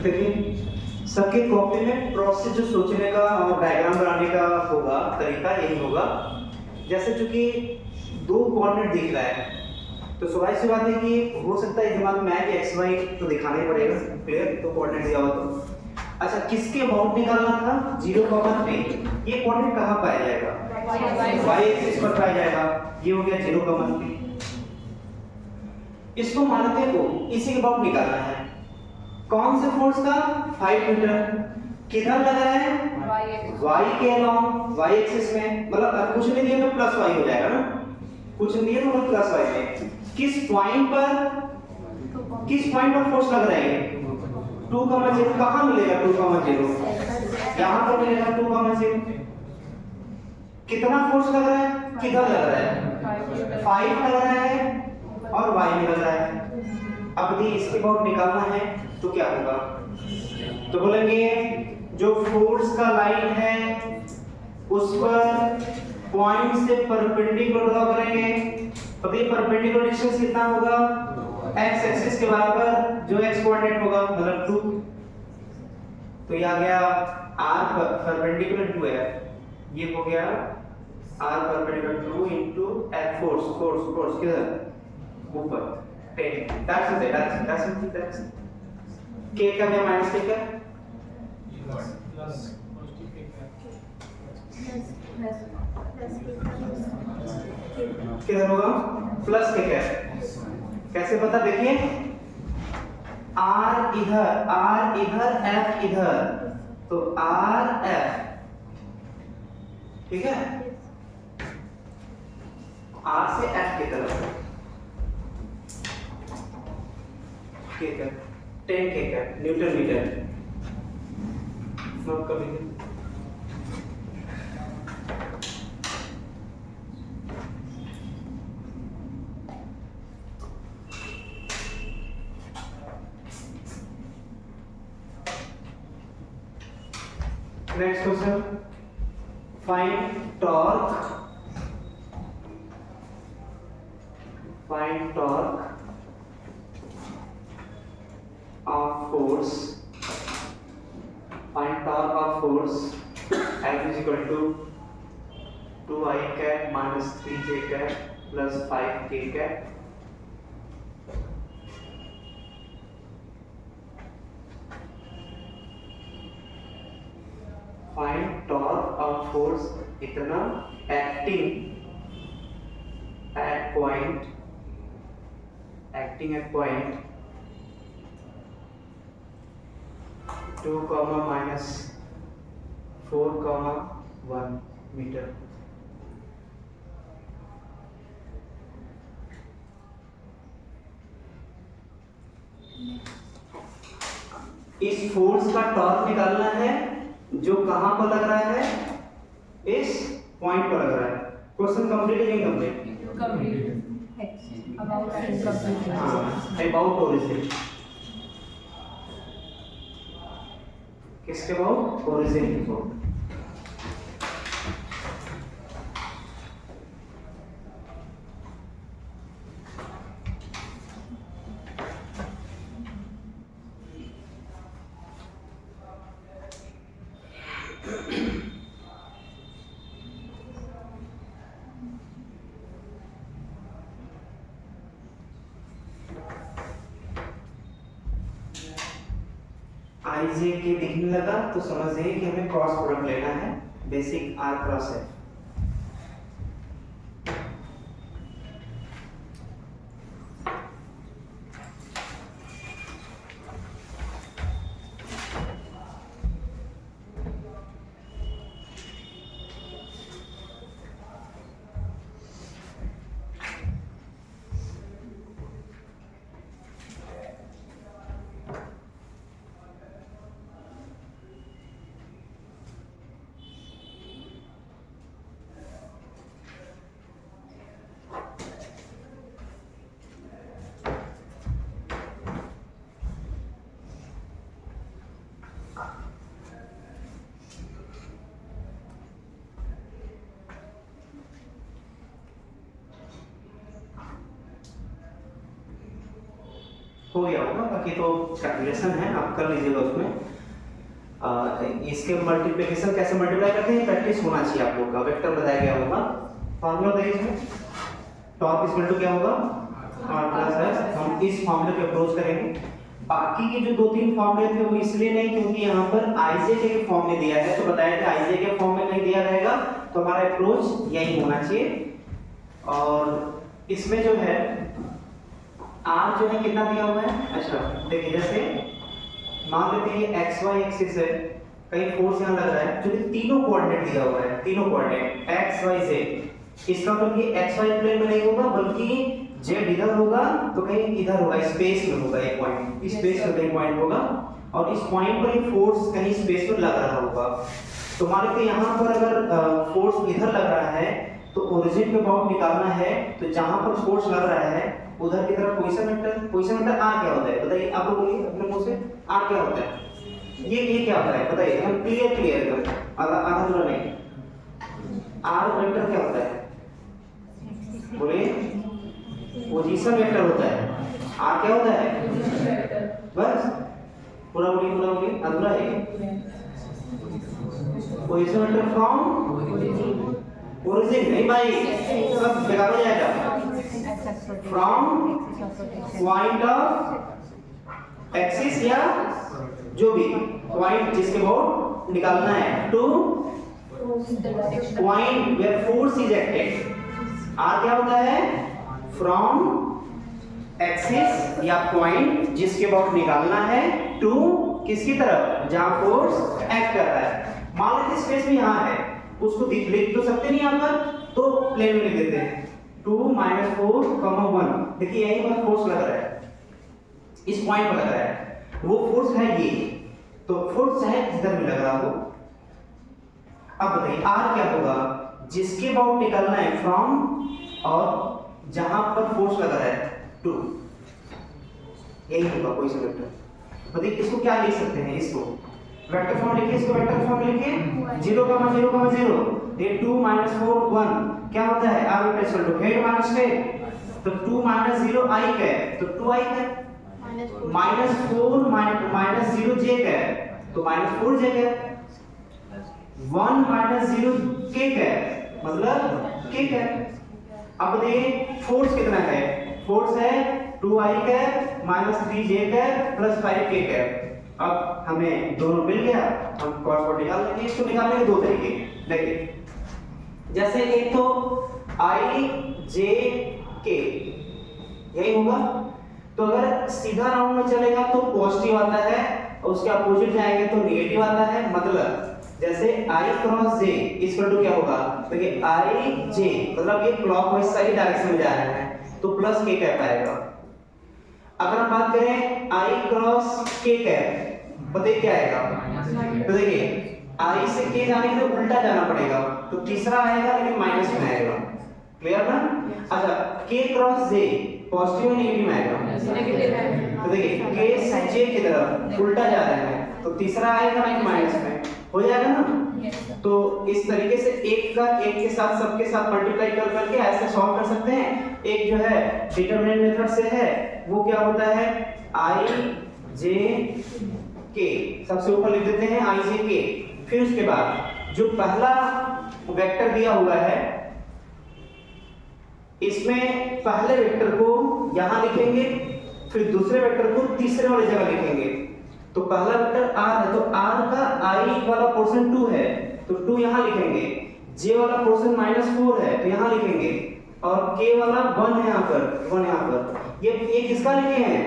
देखिए सबके कॉपी में प्रोसेस जो सोचने का और डायग्राम बनाने का होगा तरीका यही होगा। जैसे चूंकि दो कोऑर्डिनेट दिख रहा है तो स्वाभाविक सी बात है कि हो सकता है दिमाग में आए कि एक्स वाई तो दिखाना ही पड़ेगा, क्लियर। तो कोऑर्डिनेट दिया हुआ तो अच्छा किसके अबाउट निकालना था 0,3। ये कोऑर्डिनेट कहाँ पाया जाएगा y एक्सिस पर पाया जाएगा। ये हो गया 0,3। इसको मानते हो इसी के अबाउट निकालना है। कौन से फोर्स का 5 न्यूटन किधर लग रहा है y के अलोंग y एक्सिस में, मतलब कुछ नहीं दिया तो प्लस y हो जाएगा ना, कुछ नहीं दिया तो प्लस y में। किस पॉइंट पर फोर्स लग रहा है 2,0 कहां मिलेगा 2,0 यहां पर मिलेगा 2,0। कितना फोर्स लग रहा है किधर लग रहा है 5 लग रहा है और y में लग रहा है। अब यदि इसके अबाउट निकालना है तो क्या होगा, तो बोलेंगे जो फोर्स का लाइन है उस पर पॉइंट से परपेंडिकुलर ड्रॉ करेंगे। तो ये परपेंडिकुलर डिस्टेंस कितना होगा x एक्सिस के बराबर जो x कोऑर्डिनेट होगा मतलब 2। तो ये आ गया r परपेंडिकुलर 2 है, ये हो गया r perpendicular 2 into f force किधर ऊपर 10। that's it k का क्या माइनस k का किधर होगा प्लस k का। कैसे पता देखिए r इधर f इधर तो r f ठीक है r से f की तरफ k का 10 k का न्यूटन मीटर नोट कर लीजिए। Next question find torque of force F is equal to 2i cap minus 3j cap plus 5k cap। Find torque of force इतना acting at point 2, minus 4, 1 metre. इस force का torque निकालना है जो कहां पर लग रहा है इस पॉइंट पर लग रहा है। क्वेश्चन कंप्लीट है नहीं कंप्लीट अबाउट ओरिजिन किसके अबाउट ओरिजिन के अबाउट। आईजे के दिखने लगा तो समझ जाइए कि हमें क्रॉस प्रोडक्ट लेना है बेसिक आर क्रॉस है। हो गया होगा, बाकी तो कैलकुलेशन है, आप कर लीजिएगा उसमें। इसके मल्टीप्लिकेशन कैसे मल्टीप्लाई करते हैं प्रैक्टिस होना चाहिए आप लोग का। वेक्टर बताया गया होगा, फॉर्मूला देखिए इसमें टॉप इक्वल टू क्या होगा r प्लस s। हम इस फॉर्मूले पे अप्रोच करेंगे। बाकी के जो 2-3 फॉर्मूले थे वो इसलिए नहीं क्योंकि यहाँ पर आईजे के फॉर्म में दिया है, तो बताया था आईजे के फॉर्म में नहीं दिया रहेगा तो हमारा अप्रोच यही होना चाहिए। और इसमें जो है r जो है कितना दिया हुआ है, अच्छा देखिए जैसे मान लेते हैं एक्स वाई एक्सिस है, कहीं फोर्स यहाँ लग रहा है, जो कि तीनों कोऑर्डिनेट दिया हुआ है, तीनों कोऑर्डिनेट एक्स वाई जेड। इसका मतलब ये एक्स वाई प्लेन में नहीं होगा बल्कि जेड इधर होगा तो कहीं इधर होगा, स्पेस में होगा, एक पॉइंट स्पेस में कहीं पॉइंट होगा और इस पॉइंट पर ही फोर्स कहीं स्पेस में लग रहा होगा। तो मान लेते हैं यहाँ पर अगर फोर्स इधर लग रहा है तो ओरिजिन पे बाउंड निकालना है, तो जहां पर फोर्स लग रहा है उधर की तरफ पोजीशन वेक्टर आर क्या होता है बताइए, आप लोग बोलिए अपने मुंह से, आर क्या होता है? ये क्या होता है बताइए, हम क्लियर एकदम आधा अधूरा नहीं। आर वेक्टर क्या होता है बोलिए, पोजीशन वेक्टर होता है। आर क्या होता है बस पूरा बोलिए अधूरा है। पोजीशन वेक्टर फ्रॉम ओरिजिन नहीं भाई, सब बेकार हो जाएगा। फ्रॉम पॉइंट ऑफ एक्सिस या जो भी पॉइंट जिसके अबाउट निकालना है to point where force is acted. R क्या होता है फ्रॉम एक्सिस या पॉइंट जिसके अबाउट निकालना है टू किसकी तरफ जहां फोर्स एक्ट कर रहा है। मान लेते स्पेस में यहां है, उसको लिख तो सकते नहीं यहाँ पर, तो प्लेन में लिख देते हैं 2 - 4, 1। देखिए यहीं पर फोर्स लग रहा है, इस पॉइंट पर लग रहा है, वो फोर्स है ये, तो फोर्स चाहे जिधर भी लग रहा हो। अब बताइए आर क्या होगा, जिसके अबाउट निकलना है फ्रॉम और जहां पर फोर्स लग रहा है टू, यही होगा पोजीशन वेक्टर। बताइए इसको क्या लिख सकते हैं, इसको वेक्टर फॉर्म लिखिए, इसको वेक्टर फॉर्म लिखिए 0,0,0 ये 2 - 4 1 क्या होता है r vector equal to head minus tail, तो 2 - 0 i कैप, तो 2 i कैप -4 - 0 j कैप, तो -4 j कैप 1 - 0 k कैप मतलब k कैप। अब देखिए फोर्स कितना है, फोर्स है 2i cap -3 j cap + 5 k cap. अब हमें दोनों मिल गया, हम cos को निकाल लेंगे। इसको निकालने के दो तरीके देखिए, जैसे एक तो i j k यही होगा, तो अगर सीधा राउंड में चलेगा तो पॉजिटिव आता है और उसके अपोजिट जाएंगे तो नेगेटिव आता है। मतलब जैसे i cross j equal to क्या होगा, देखिए i j मतलब ये क्लॉकवाइज सही डायरेक्शन में जा रहा है तो प्लस k कैप आएगा। अगर हम बात करें i क्रॉस k कैप बताइए क्या आएगा, तो देखिए i से k जाने के लिए उल्टा जाना पड़ेगा, तो तीसरा आएगा लेकिन माइनस में आएगा। क्लियर ना? अच्छा k cross j positive negative में आएगा, तो देखिए k से j की तरफ उल्टा जा रहा है तो तीसरा आएगा लेकिन माइनस में, हो जाएगा ना। तो इस तरीके से एक का एक के साथ सबके साथ मल्टीप्लाई कर करके ऐसे सॉल्व कर सकते हैं। एक जो है डिटरमिनेंट मेथड से है, वो क्या होता है i j k, सबसे ऊपर लिख देते हैं i j k, फिर उसके बाद जो पहला वेक्टर दिया हुआ है इसमें पहले वेक्टर को यहां लिखेंगे, फिर दूसरे वेक्टर को तीसरे वाली जगह लिखेंगे। तो पहला वेक्टर r है तो r का i वाला पोर्शन 2 है तो 2 यहां लिखेंगे, j वाला पोर्शन -4 है तो यहां लिखेंगे और k वाला 1 है यहां पर, 1 यहां पर। ये किसका लिखे हैं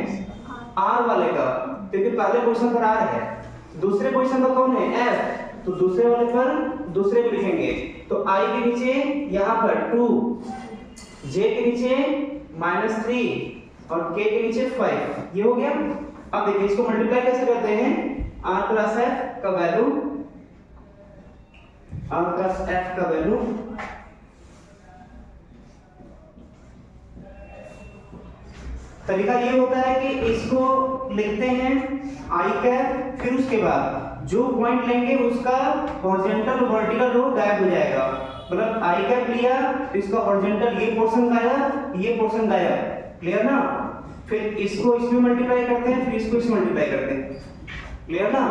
r वाले का, क्योंकि पहले पोजीशन पर r है, दूसरे पोजीशन पर कौन है f, तो दूसरे वाले पर दूसरे को लिखेंगे। तो i के नीचे यहां पर 2, j के नीचे -3 और k के नीचे 5, ये हो गया। अब देखिए इसको मल्टीप्लाई कैसे करते हैं, r प्लस f का वैल्यू, r प्लस f का वैल्यू तरीका ये होता है कि इसको लिखते हैं i कैप, फिर उसके बाद जो पॉइंट लेंगे उसका हॉरिजॉन्टल वर्टिकल रो गायब हो जाएगा। मतलब i कैप लिया तो इसका हॉरिजॉन्टल ये पोर्शन गायब, ये पोर्शन गायब। क्लियर ना? फिर इसको इसमें मल्टीप्लाई करते हैं, फिर इसको इसमें मल्टीप्लाई करते हैं। क्लियर ना?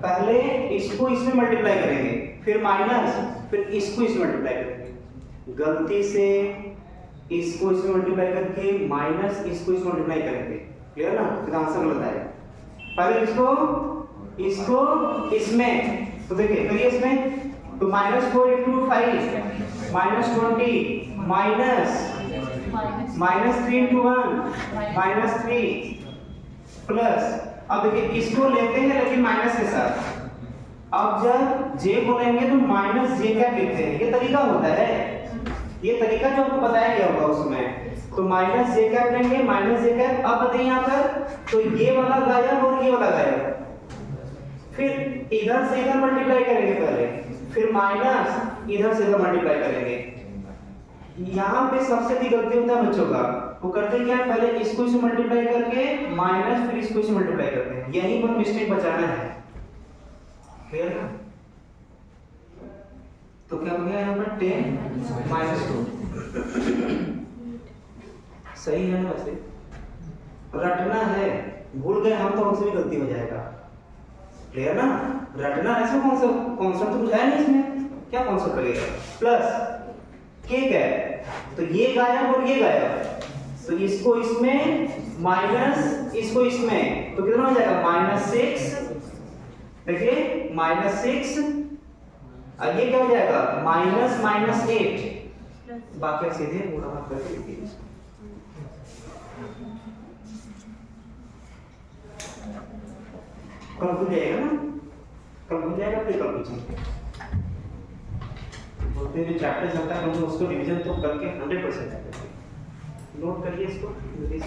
पहले इसको इसमें मल्टीप्लाई करेंगे, फिर माइनस, फिर इसको इसमें मल्टीप्लाई करेंगे। गलती से इसको इसमें मल्टीप्लाई करके माइनस इसको इसमें मल्टीप्लाई करेंगे। क्लियर ना? फिर आंसर गलत आएगा। पहले इसको इसमें, तो देखिए करिए इसमें, तो -4 × 5 -20 माइनस 3 × 1 -3 प्लस, अब देखिए इसको लेते हैं लेकिन माइनस के साथ। अब जब j को लेंगे तो -j क्या लिखते हैं, ये तरीका होता है, ये तरीका जो आपको बताया गया होगा उसमें। तो -j क्या लेंगे, -j क्या, अब बताइए यहाँ पर, तो ये वाला गायब और ये वाला गायब, फिर इधर से इधर मल्टीप्लाई करेंगे पहले, फिर माइनस इधर से इधर मल्टीप्लाई करेंगे। यहाँ पे सबसे बड़ी गलती होता है बच्चों का, वो करते क्या है, पहले इसको इसे मल्टीप्लाई करके माइनस, फिर इसको इसे मल्टीप्लाई करते हैं। यहीं पर मिस्टेक बचाना है। क्लियर ना? तो क्या हो गया यहाँ पर 10 -2 सही है ना? वैसे रटना है, भूल गए हम तो हमसे भी गलती हो जाएगा। क्लियर ना? रटना, ऐसा कॉन्सेप्ट तो कुछ है नहीं इसमें, क्या कॉन्सेप्ट करेगा। प्लस के है, तो ये गायब और ये गायब, तो इसको इसमें माइनस इसको इसमें, तो कितना हो जाएगा -6, देखिए -6, और ये क्या हो जाएगा -8, बाकी आप सीधे पूरा बात करके लिखिए। कल भूल जाएगा ना, कल भूल जाएगा, फिर कल पूछेंगे। बोलते हैं जो चैप्टर चलता है हम उसको रिवीजन तो करके 100% आएगा। नोट करिए इसको जल्दी से।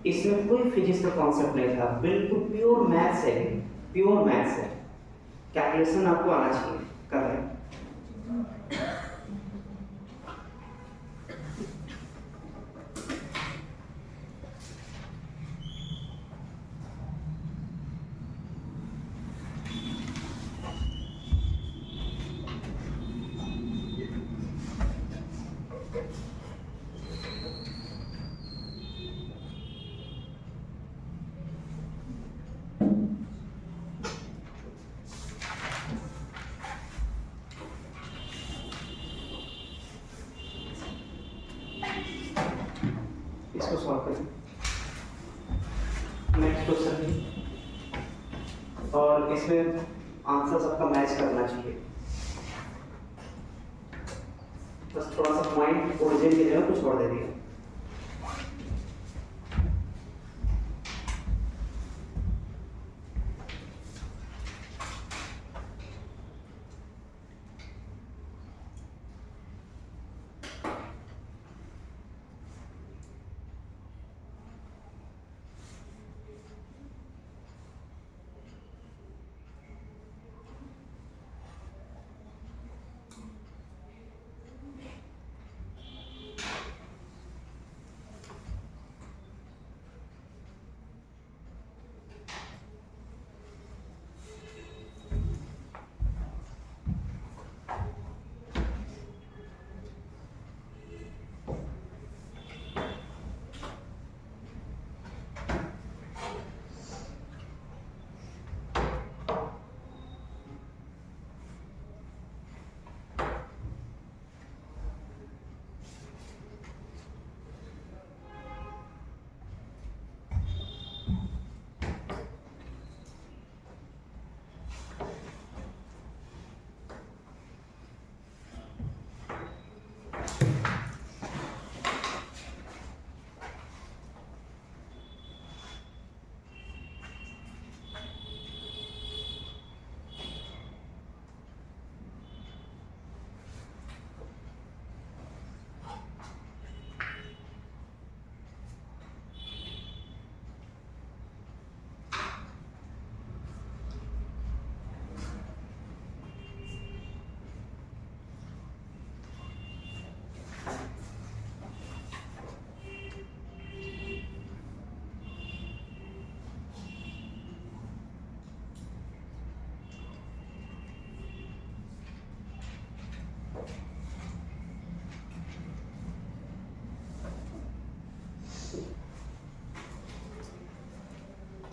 इसमें कोई फिजिक्स का कॉन्सेप्ट नहीं था, बिल्कुल प्योर मैथ्स है, प्योर मैथ्स है। कैलकुलेशन आपको आना चाहिए कर रहे हैं। इसको सॉल्व करें। नेक्स्ट क्वेश्चन, और इसमें आंसर सबका मैच करना चाहिए। बस थोड़ा सा पॉइंट ओरिजिन की जगह कुछ और दे दिया।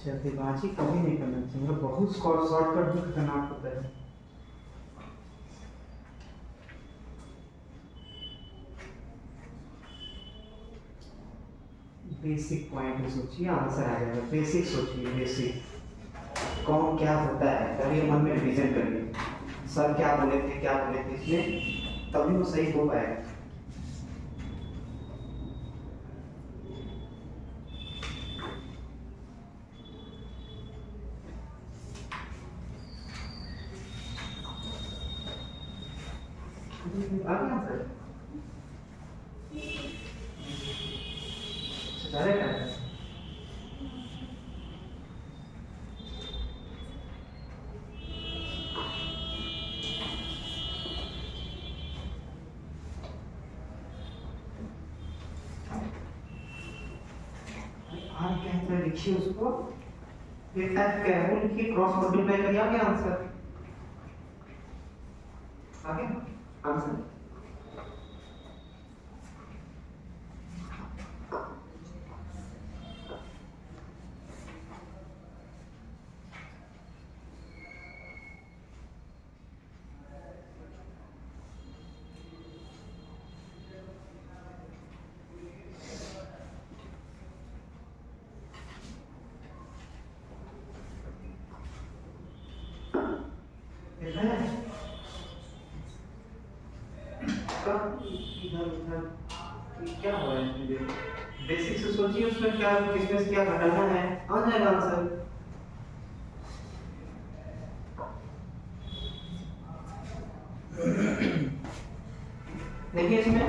जल्दबाजी कभी नहीं करना चाहिए, मतलब बहुत शॉर्टकट भी खतरनाक होता है। बेसिक पॉइंट सोचिए, आंसर आ जाएगा। बेसिक सोचिए, बेसिक कौन क्या होता है, तभी मन में रिविजन करिए सर क्या बोले थे क्या बोले थे इसमें, तभी वो सही हो पाएगा। आ गया सर, लिखिए उसको, फिर एफ क्या है वो लिखिए, क्रॉस मल्टीप्लाई करिए, आ गया आंसर, आ गया आंसर। क्या हो रहा है, बेसिक से सोचिए उसमें क्या किसमें से क्या घटाना है, आ जाएगा आंसर। देखिए इसमें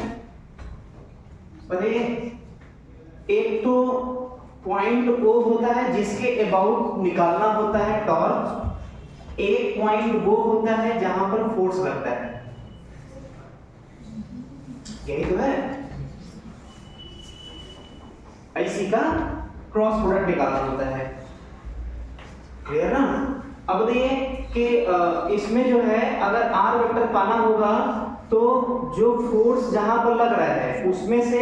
बताइए, एक तो पॉइंट ओ होता है जिसके अबाउट निकालना होता है टॉर्क, एक पॉइंट वो होता है जहां पर फोर्स लगता है, यही तो है। इसी का क्रॉस प्रोडक्ट निकालना होता है, क्लियर ना। अब देखिए कि इसमें जो है अगर आर वेक्टर पाना होगा तो जो फोर्स जहां पर लग रहा है उसमें से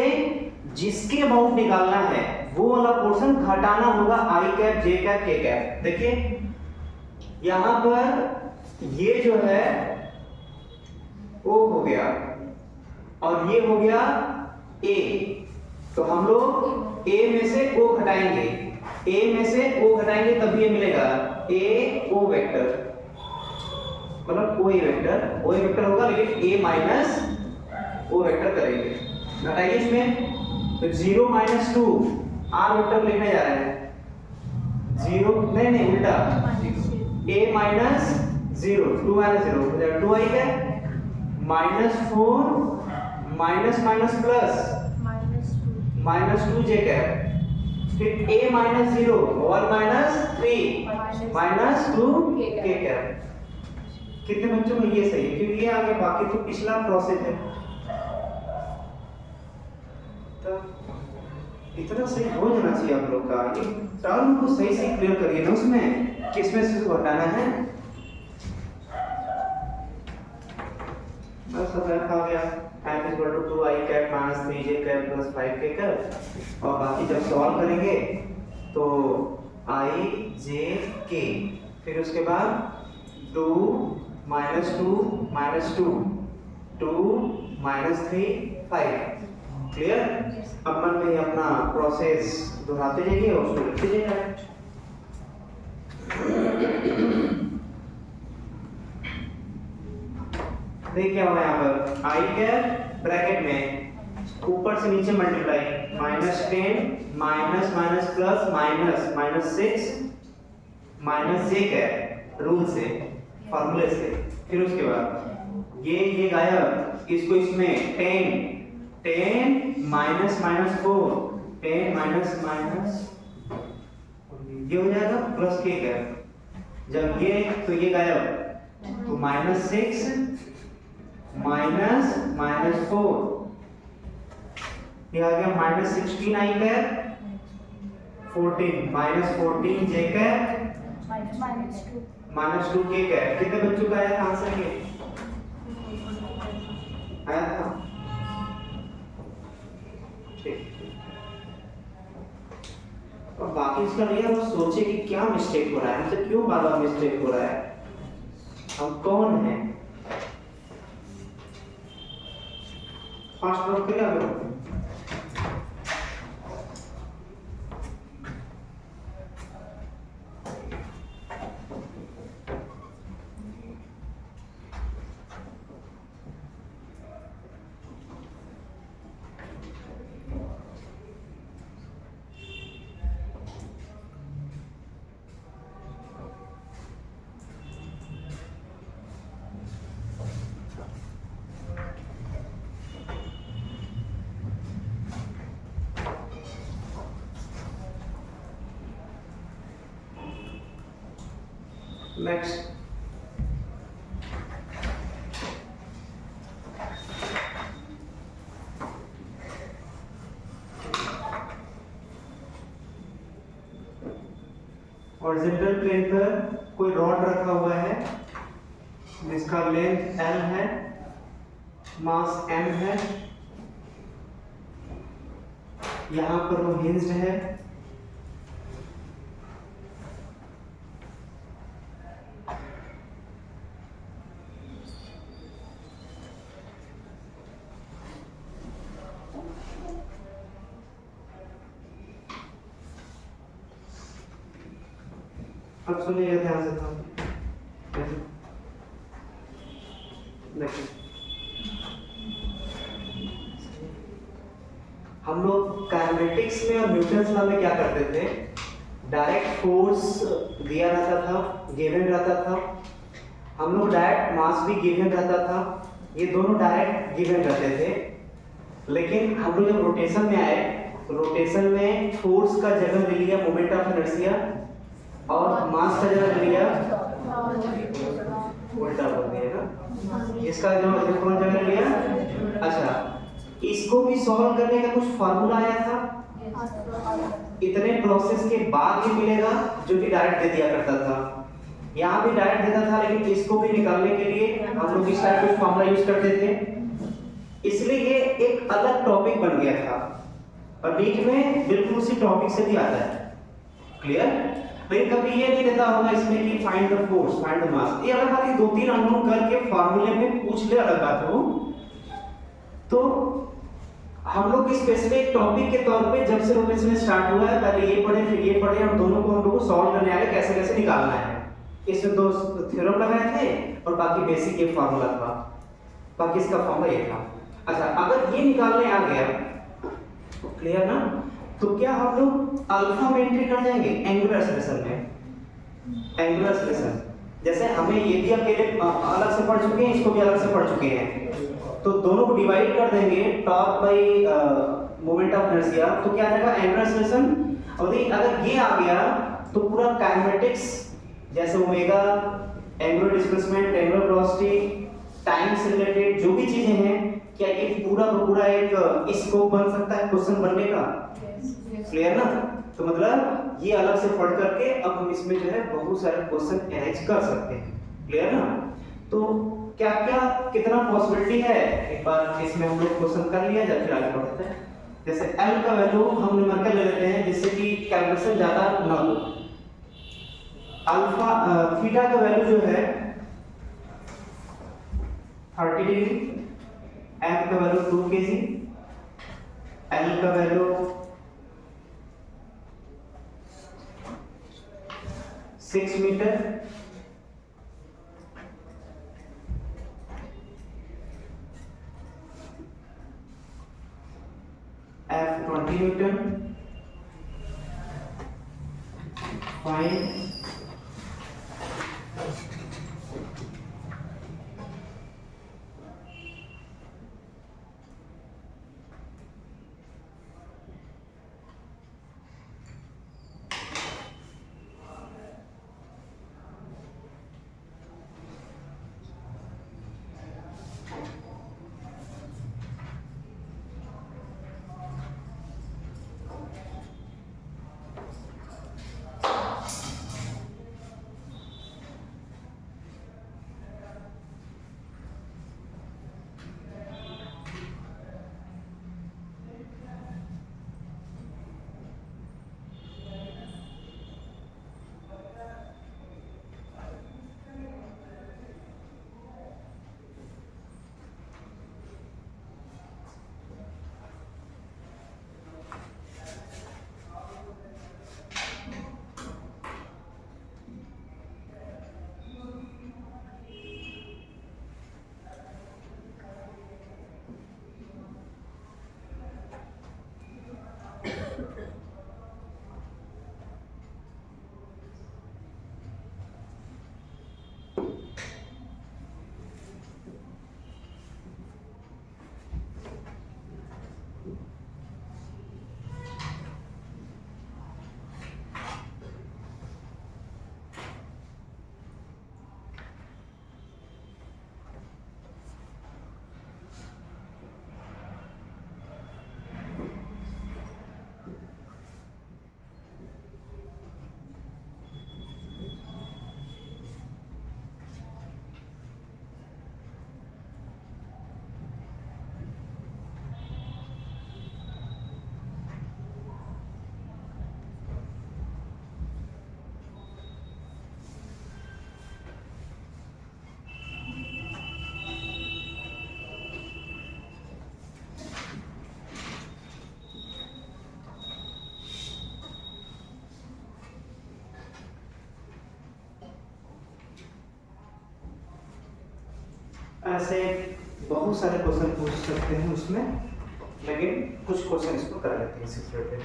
जिसके अबाउट निकालना है वो वाला पोर्शन घटाना होगा आई कैप जे कैप के कैप। देखिए यहां पर ये जो है ओ हो गया और ये हो गया ए, तो हम लोग ए में से ओ घटाएंगे, ए में से ओ घटाएंगे तब ये मिलेगा ए ओ वेक्टर, मतलब ओ ए वेक्टर होगा, लेकिन ए माइनस ओ वेक्टर करेंगे। घटाइए इसमें तो 0 - 2 आर वेक्टर लिखने जा रहे हैं, 0 नहीं उल्टा, a माइनस 0 2 माइनस 0 हो जाएगा 2 आई क्या, -4 माइनस माइनस प्लस -2 जे कैप, फिर a - 0 1 - 3 -2 के कैप। कितने बच्चों में ये सही है, क्योंकि ये आगे बाकी तो पिछला प्रोसेस है, तो इतना सही हो जाना चाहिए आप लोग का। ये टर्म को सही से क्लियर करिए ना, उसमें किसमें से घटाना है, बस अब आ गया f = 2 i cap - 3 j cap + 5 k cap, और बाकी जब सॉल्व करेंगे तो i j k, फिर उसके बाद 2 - 2 - 2 2 - 3 5। क्लियर। अब मन में अपना प्रोसेस दोहराते जाइए और उसको लिखते जाइए। देखिए क्या होगा यहाँ पर आई कैप ब्रैकेट में ऊपर से नीचे multiply -10 minus minus plus minus -6 -j cap rule से, फार्मूले से, फिर उसके बाद ये गायब, इसको इसमें 10 माइनस माइनस 4 10 माइनस माइनस ये हो जाएगा प्लस के कैप, जब ये तो ये गायब तो -6 माइनस -4 ये आ गया -16 आई कैप 14 -14 जे कैप -2 के कैप। कितने बच्चों का आया था आंसर, ये आया था, ठीक। और बाकी इसका नहीं है, वो सोचे कि क्या मिस्टेक हो रहा है, हमसे क्यों बार बार मिस्टेक हो रहा है, हम कौन हैं। फास्ट वर्क करिए आगे। नेक्स्ट, हॉरिजॉन्टल प्लेन पर कोई रॉड रखा हुआ है जिसका लेंथ L है, मास M है, यहां पर वो हिंज्ड है, अब सुनिएगा ध्यान से था। देखिए हम लोग काइनेटिक्स में और न्यूटन्स लॉ में क्या करते थे, डायरेक्ट फोर्स दिया रहता था, गिवन रहता था, हम लोग डायरेक्ट मास भी गिवन रहता था, ये दोनों डायरेक्ट गिवन रहते थे। लेकिन हम लोग जब रोटेशन में आए तो रोटेशन में फोर्स का जगह ले लिया मोमेंट ऑफ इनर्शिया और मास का जगह ले लिया उल्टा बोल दिया ना, इसका जो कौन जगह ले लिया। अच्छा, इसको भी सॉल्व करने का कुछ फार्मूला आया था, इतने प्रोसेस के बाद ही मिलेगा, जो कि डायरेक्ट दे दिया करता था। यहाँ भी डायरेक्ट देता था, लेकिन इसको भी निकालने के लिए हम लोग इस टाइप का फार्मूला यूज करते थे, इसलिए ये एक अलग टॉपिक बन गया था और नीट में बिल्कुल उसी टॉपिक से भी आता है। क्लियर? लेकिन कभी ये नहीं देता होगा इसमें कि find the force, find the mass, ये अलग बात है, 2-3 अननोन करके फार्मूले में पूछ ले, अलग बात हो। तो हम लोग स्पेसिफिक टॉपिक के तौर पे जब से रोटेशन स्टार्ट हुआ है, पहले ये पढ़े फिर ये पढ़े, और दोनों को हम लोग को सॉल्व करने आगे कैसे कैसे निकालना है। इसमें 2 थ्योरम लगाए थे और बाकी बेसिक ये फार्मूला था, बाकी इसका फार्मूला ये था। अच्छा, अगर ये निकालने आ गया, क्लियर ना, तो क्या हम लोग अल्फा में एंट्री कर जाएंगे एंगुलर एक्सेलरेशन में। एंगुलर एक्सेलरेशन जैसे हमें ये भी अकेले अलग से पढ़ चुके हैं, इसको भी अलग से पढ़ चुके हैं, तो दोनों को डिवाइड कर देंगे torque bye moment of inertia, तो क्या आ जाएगा एंगुलर एक्सेलरेशन। और अगर ये आ गया तो पूरा काइनेमेटिक्स जैसे omega, angular displacement, angular velocity, time से रिलेटेड जो भी चीजें हैं, क्या ये पूरा का पूरा एक स्कोप बन सकता है क्वेश्चन बनने का। क्लियर ना? तो मतलब ये अलग से पढ़ करके अब हम इसमें जो है बहुत सारे क्वेश्चन अरेंज कर सकते हैं। क्लियर ना? तो क्या क्या कितना पॉसिबिलिटी है, एक बार इसमें हम लोग क्वेश्चन कर लिया जाए, फिर आगे बढ़ते हैं। जैसे L का वैल्यू हम न्यूमेरिकल ले लेते हैं जिससे कि कैलकुलेशन ज्यादा ना हो। अल्फा थीटा का वैल्यू जो है 30 डिग्री, F का वैल्यू 2 kg, L का value 6 metre, F 20 newton, fine ऐसे बहुत सारे क्वेश्चन पूछ सकते हैं उसमें, लेकिन कुछ क्वेश्चन इसको कर लेते हैं इसी रिलेटेड।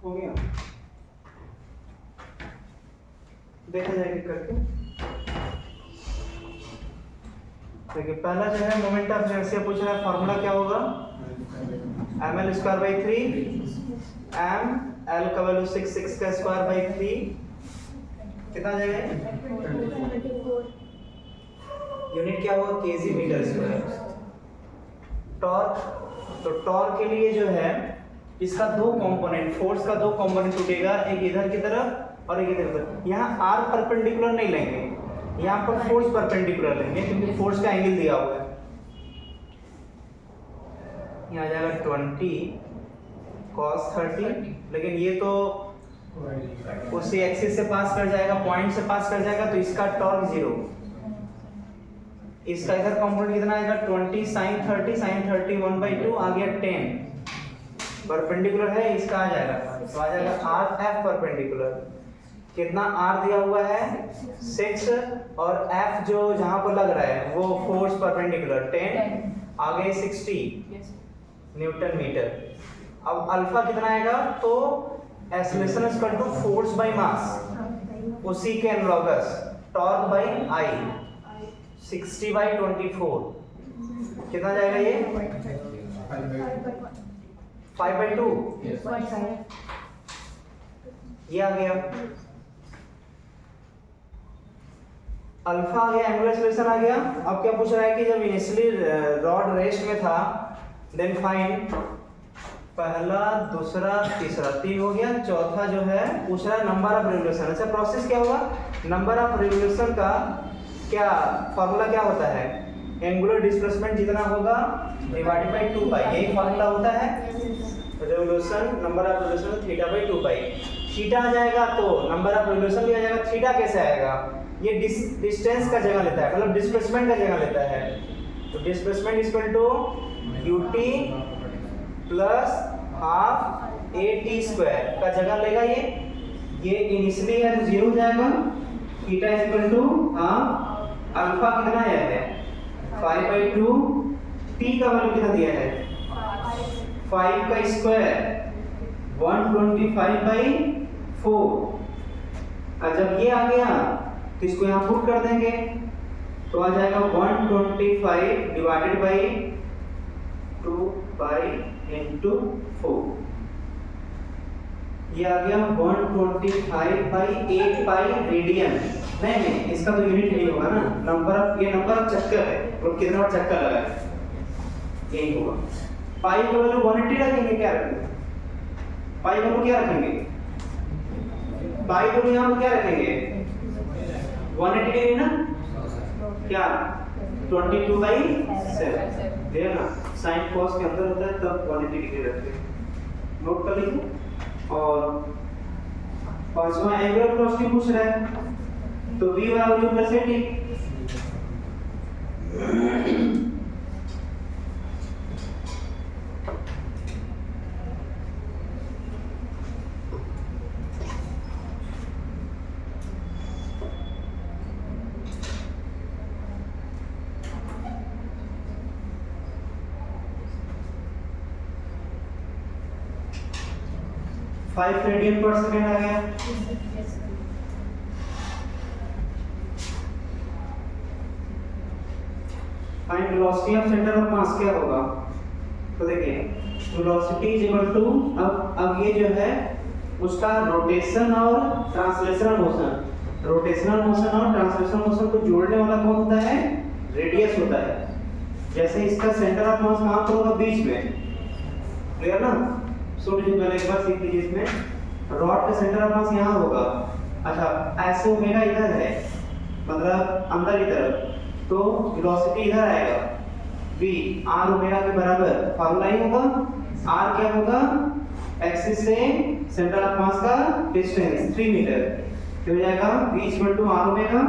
हो गया, देखा जाएगा करके। देखिए पहला जो है मोमेंट ऑफ इनर्शिया पूछ रहा है, फार्मूला क्या होगा, ml square by 3, m l का वैल्यू 6 का स्क्वायर बाई 3, कितना आ जाएगा, यूनिट क्या होगा, केजी मीटर स्क्वायर। टॉर्क, तो टॉर्क के लिए जो है इसका दो कंपोनेंट, फोर्स का दो कंपोनेंट छूटेगा, एक इधर की तरफ और एक इधर की तरफ। यहाँ आर परपेंडिकुलर नहीं लेंगे, यहाँ पर फोर्स परपेंडिकुलर लेंगे क्योंकि फोर्स का एंगल दिया हुआ है। यहाँ आ जाएगा 20 cos 30, लेकिन ये तो उसी एक्सिस से पास कर जाएगा, पॉइंट से पास कर जाएगा, तो इसका टॉर्क 0। इसका इधर कंपोनेंट कितना आएगा, 20 sin 30, sin 30 1/2 आ गया 10, परपेंडिकुलर है, इसका आ जाएगा, तो आ जाएगा आर एफ परपेंडिकुलर। कितना आर दिया हुआ है 6, और एफ जो जहां पर लग रहा है वो फोर्स परपेंडिकुलर 10, आ गए 60 न्यूटन मीटर। अब अल्फा कितना आएगा, तो acceleration is equal to force by mass, उसी के एनालॉगस टॉर्क बाय आई, 60/24 कितना जाएगा, ये 5/2, ये आ गया। अल्फा आ गया, एंगुलर एक्सेलरेशन आ गया। अब क्या पूछ रहा है कि जब इनिशियली रॉड रेस्ट में था, देन फाइंड पहला, दूसरा, तीसरा, 3 हो गया, चौथा जो है पूछ रहा है नंबर ऑफ रिवोल्यूशन। अच्छा प्रोसेस क्या होगा, नंबर ऑफ रिवोल्यूशन का क्या फार्मूला क्या होता है, एंगुलर डिस्प्लेसमेंट जितना होगा डिवाइडेड बाय 2 पाई, यही फार्मूला होता है। Revolution, number of revolution θ/2 theta आ जाएगा, तो नंबर ऑफ रिवोल्यूशन भी आ जाएगा। थीटा कैसे आएगा, ये डिस्टेंस का जगह लेता है, मतलब डिस्प्लेसमेंट का जगह लेता है, तो displacement is equal to ut plus half at² का जगह लेगा। ये इनिशियली है तो 0 हो जाएगा, theta is equal to half, alpha कितना है 5/2 t का वैल्यू कितना दिया है 5 का स्क्वायर 125/4। और जब ये आ गया तो इसको यहाँ पुट कर देंगे तो आ जाएगा 125 डिवाइडेड बाई 2 पाई इंटू 4। ये आ गया 125/8 पाई रेडियन। नहीं इसका तो यूनिट नहीं होगा ना, ये नंबर ऑफ चक्कर है और कितना बार चक्कर लगा है यही होगा। पाई की वैल्यू 180 रखेंगे, क्या रखेंगे पाई वैल्यू क्या रखेंगे, पाई वैल्यू यहाँ पर क्या रखेंगे 180 डिग्री ना, क्या 22/7 है ना, साइन कॉस के अंदर होता है तब 180 डिग्री रखते हैं, नोट कर लीजिए। और पांचवा एंगुलर वेलोसिटी पूछ रहा है तो v बराबर प्लस 80। फाइव रेडियन पर सेकेंड आ गया। Find velocity of centre of mass क्या होगा, तो देखिए वेलोसिटी इज इक्वल टू, अब ये जो है उसका रोटेशन और ट्रांसलेशनल मोशन, रोटेशनल मोशन और ट्रांसलेशनल मोशन को जोड़ने वाला कौन होता है, रेडियस होता है। जैसे इसका सेंटर ऑफ मास कहां पर होगा, बीच में, क्लियर ना। सुन लीजिए पहले एक बार सीख लीजिए, इसमें रॉड का सेंटर ऑफ मास यहां होगा, अच्छा ऐसे ओमेगा इधर है मतलब अंदर की तरफ, तो वेलोसिटी इधर आएगा v r ओमेगा के बराबर, फार्मूला ही होगा r क्या होगा, एक्सिस से सेंटर ऑफ मास का डिस्टेंस 3 मीटर, क्या हो जाएगा v r ओमेगा।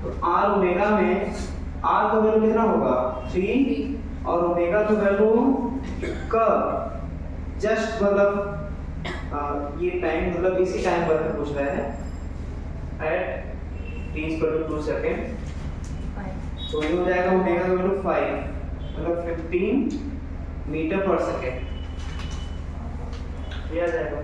तो r ओमेगा में r का वैल्यू कितना होगा 3 और ओमेगा का वैल्यू कब, जस्ट मतलब ये टाइम मतलब इसी टाइम पर पूछ रहा है एट t = 2 सेकंड, तो ये हो जाएगा ओमेगा का वैल्यू 5 मतलब 15 मीटर पर सेकंड, ये आ जाएगा।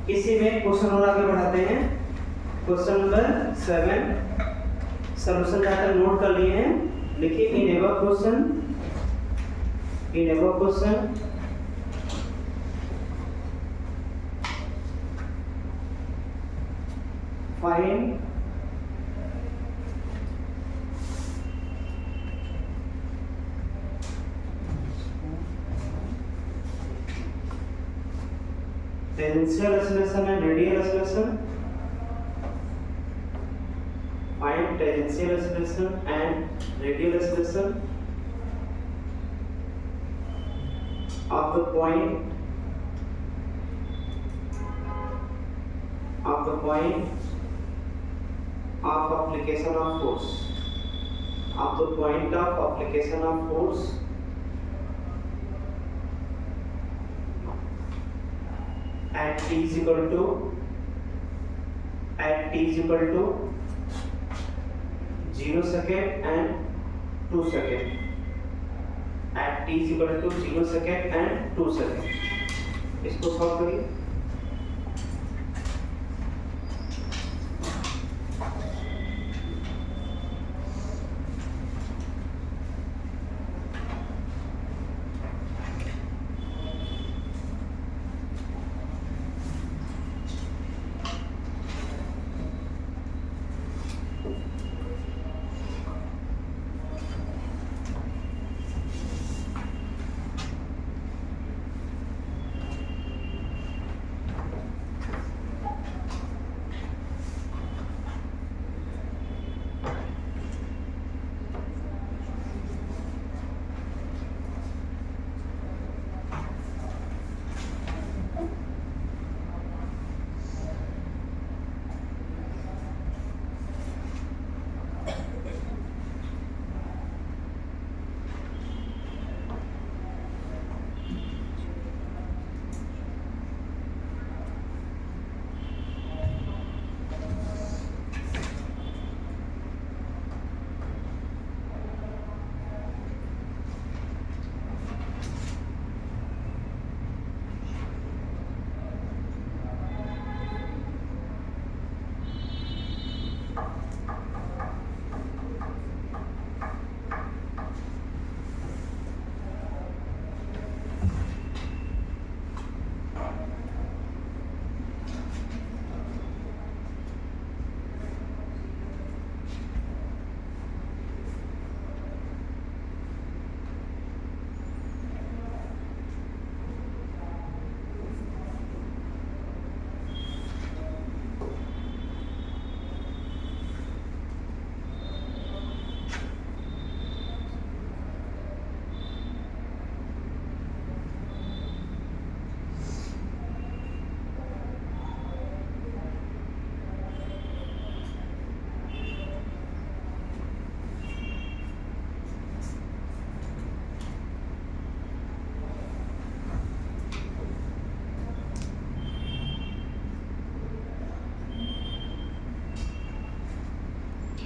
इसी में क्वेश्चन और आगे बढ़ाते हैं। क्वेश्चन नंबर 7 सॉल्यूशन जाकर नोट कर लिए हैं, लिखिए in ever question find tangential acceleration and radial acceleration, find tangential acceleration and radial acceleration of the point of application of force, of the point of application of force at t is equal to 0 second and 2 second, at t is equal to 0 second and 2 second। इसको solve करिए।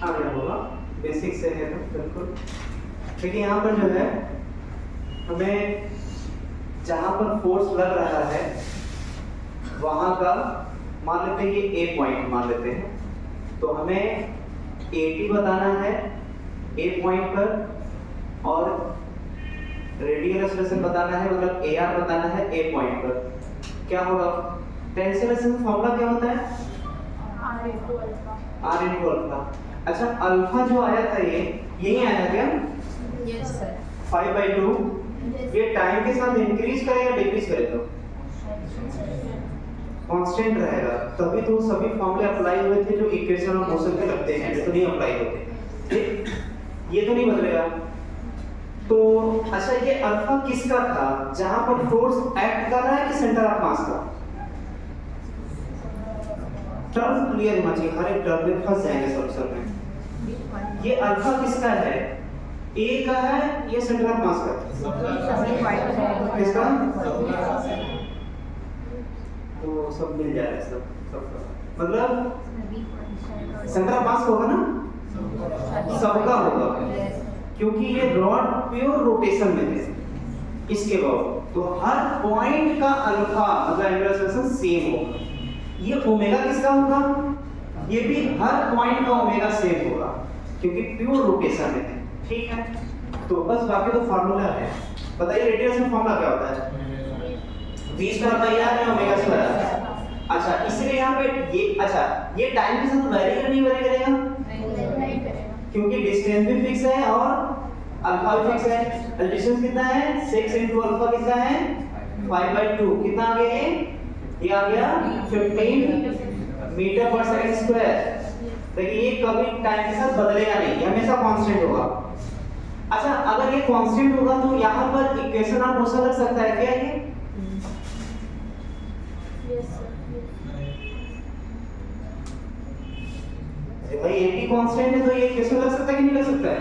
आ गया होगा, basic से है तो बिल्कुल। देखिए यहाँ पर जो है हमें जहाँ पर फोर्स लग रहा है वहाँ का मान लेते हैं, ये ए पॉइंट मान लेते हैं, तो हमें AT बताना है ए पॉइंट पर और रेडियल एक्सेलरेशन बताना है, मतलब AR बताना है ए पॉइंट पर। क्या होगा? टेंशन एक्सेलरेशन फॉर्मूला क्या होता है? R into alpha. अच्छा, अल्फा जो आया था ये यही आया क्या? Yes sir. 5/2 ये टाइम के साथ इंक्रीज करेगा डिक्रीज करेगा? कांस्टेंट रहेगा, तभी तो सभी फॉर्मूले अप्लाई हुए थे जो इक्वेशन ऑफ मोशन के लगते हैं, ये तो नहीं अप्लाई होते, ठीक? ये तो नहीं बदलेगा। तो अच्छा, ये अल्फा किसका था जहां पर फोर्स एक्ट कर रहा है कि सेंटर ऑफ मास का? टर्म क्लियर होना चाहिए, हर एक टर्म में फंस जाएंगे सब में। ये अल्फा किसका है? ए का है, ये सेंटर ऑफ मास का किसका? तो सब मिल जाएगा, सब मतलब सेंटर ऑफ मास होगा ना, सबका होगा, क्योंकि ये रॉड प्योर रोटेशन में है। इसके बाद तो हर पॉइंट का अल्फा मतलब एंगुलर एक्सेलरेशन सेम होगा। ये ओमेगा किसका होगा? ये भी हर पॉइंट का ओमेगा सेम होगा, क्योंकि प्योर रोटेशन में है, ठीक है? तो बस बाकी तो फार्मूला है। बताइए रेडियस में फार्मूला क्या होता है? v²/r है ओमेगा स्क्वायर। अच्छा, इसलिए यहाँ पे ये अच्छा ये टाइम के साथ वेरी करेगा नहीं वेरी करेगा? नहीं करेगा, क्योंकि डिस्टेंस भी फिक्स है और अल्फा भी फिक्स है। डिस्टेंस कितना है? 6 * अल्फा कितना है? 5/2। कितना आ गया ये आ गया 15 मीटर पर सेकंड स्क्वायर। देखिए ये कभी टाइम के साथ बदलेगा नहीं, ये हमेशा कांस्टेंट होगा। अच्छा, अगर ये कांस्टेंट होगा तो यहाँ पर इक्वेशन ऑफ मोशन लग सकता है क्या ये? भाई AT कांस्टेंट है तो ये कैसे लग सकता है कि नहीं लग सकता है?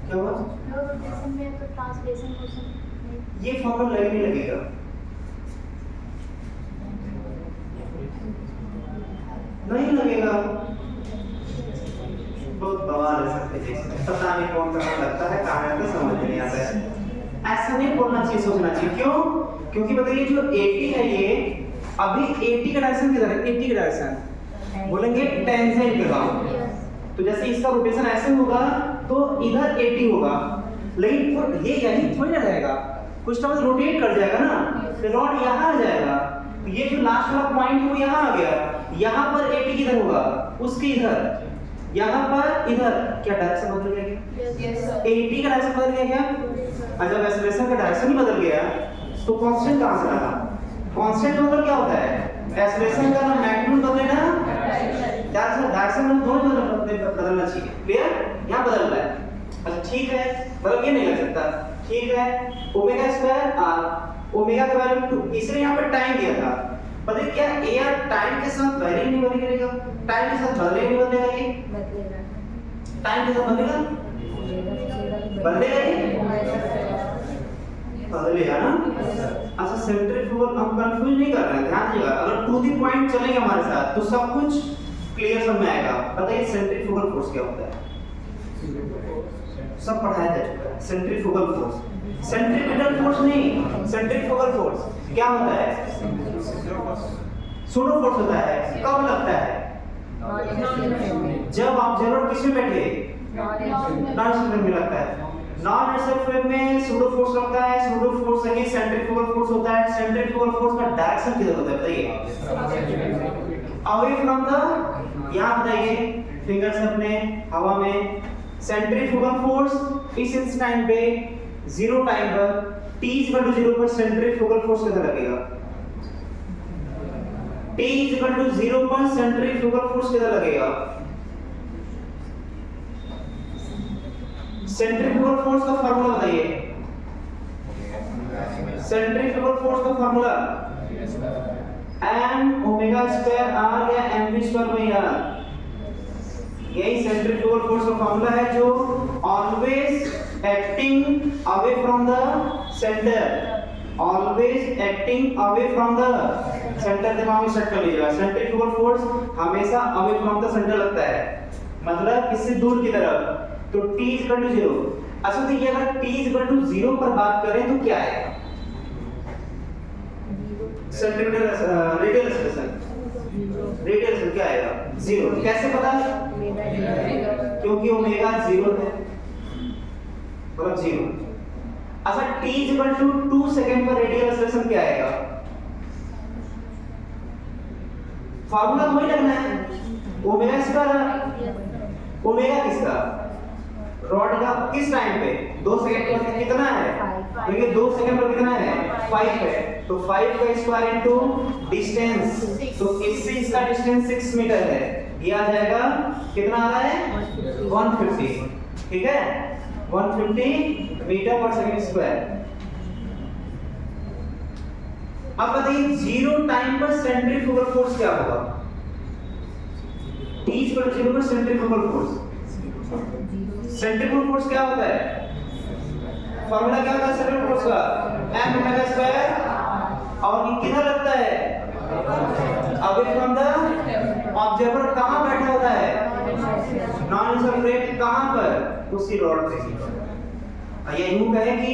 क्या हुआ? ये फॉर्मूला लग नहीं लगेगा। नहीं लगेगा, बहुत बवाल है सब फिजिक्स में, पता नहीं कौन सा लगता है कहाँ है तो समझ नहीं आता है। ऐसा नहीं बोलना चाहिए, सोचना चाहिए। क्यों? क्योंकि बताइए जो AT है ये अभी AT का डायरेक्शन किधर है? AT का डायरेक्शन बोलेंगे टेंजेंट के साथ, तो जैसे इसका रोटेशन ऐसे होगा तो इधर AT होगा, लेकिन ये यही थोड़ी ना रहेगा, कुछ टाइम रोटेट कर जाएगा ना, तो रॉड यहाँ आ जाएगा, तो ये जो लास्ट वाला पॉइंट है वो यहाँ आ गया, यहाँ पर AT किधर होगा? उसके इधर, यहाँ पर इधर। क्या डायरेक्शन बदल गया क्या? AT का डायरेक्शन बदल गया क्या? और जब एक्सेलरेशन का डायरेक्शन ही बदल गया तो कांस्टेंट कहाँ से आया? कांस्टेंट मतलब क्या होता है? एक्सेलरेशन का ना मैग्नीट्यूड बदले ना डायरेक्शन में दोनों बदलना चाहिए। क्लियर? यहाँ बदल रहा है। अच्छा ठीक है, मतलब ये नहीं लग सकता, ठीक है? ओमेगा स्क्वायर r, ओमेगा का वैल्यू 2, इसलिए यहाँ पे टाइम दिया था। पता है क्या AR टाइम के साथ वैरी नहीं बदल करेगा, टाइम के साथ बदले नहीं बदलेगा, ये टाइम के साथ बदलेगा बदलेगा ना। अच्छा सेंट्रीफ्यूगल हम कंफ्यूज नहीं कर रहे हैं, ध्यान दीजिएगा, अगर टू दी पॉइंट चलेंगे हमारे साथ तो सब कुछ क्लियर समझ में आएगा। बताइए सेंट्रीफ्यूगल फोर्स क्या होता है? सब पढ़ाया जा चुका है। सेंट्रीफ्यूगल फोर्स, सेंट्रीपिटल फोर्स नहीं, सेंट्रीफ्यूगल फोर्स क्या होता है? सूडो फोर्स होता है। कब लगता है? जब आप जरूर किसमें बैठे? नॉन स्टेशनरी में लगता है। नॉन स्टेशनरी में सूडो फोर्स लगता है। सूडो फोर्स सही सेंट्रीफ्यूगल फोर्स होता है। सेंट्रीफ्यूगल फोर्स का डायरेक्शन किधर होता है बताइए? अवे फ्रॉम द, यहाँ बताइए फिंगर्स अपने हवा में। सेंट्रीफ्यूगल फोर्स इस इंस्टेंट पे 0 टाइम पर t = 0 पर सेंट्रीफ्यूगल फोर्स कितना लगेगा? t = 0 पर सेंट्रीफ्यूगल फोर्स कितना लगेगा? सेंट्रीफ्यूगल फोर्स का फार्मूला बताइए। सेंट्रीफ्यूगल फोर्स का फार्मूला m ω² r या mv²/r, यही सेंट्रीफ्यूगल फोर्स का फार्मूला है जो always acting away from the centre always acting away from the centre. दिमाग में सेट कर लीजिएगा, सेंट्रीफ्यूगल फोर्स हमेशा अवे फ्रॉम द सेंटर लगता है, मतलब इससे दूर की तरफ। तो T = 0। अच्छा तो ये अगर T = 0 पर बात करें तो क्या आएगा? Centimetre radial expression, radial expression क्या आएगा? 0। कैसे पता? क्योंकि ओमेगा 0 है, मतलब 0। अच्छा T = 2 सेकंड पर रेडियल एक्सप्रेशन क्या आएगा? फार्मूला तो वही लगना है, ओमेगा स्क्वायर। ओमेगा किसका? रॉड का। किस टाइम पे? 2 सेकंड पर कितना है? देखिए 2 सेकंड पर कितना है? 5 है। तो 5 का स्क्वायर इनटू डिस्टेंस, तो इससे इसका डिस्टेंस 6 मीटर है। ये आ जाएगा कितना आ रहा है? 150। ठीक है, 150 मीटर पर सेकंड स्क्वायर। अब बताइए 0 टाइम पर सेंट्रीफ्यूगल फोर्स क्या होगा? T = 0 पर सेंट्रीफ्यूगल फोर्स। सेंट्रीफ्यूगल फोर्स क्या होता है? फार्मूला क्या होता है सेंट्रीफ्यूगल फोर्स का? m omega square. और ये किधर लगता है? Away from the observer. कहां बैठा होता है? Non universal frame. कहां पर? उसी रॉड पे। ये यूं कहे कि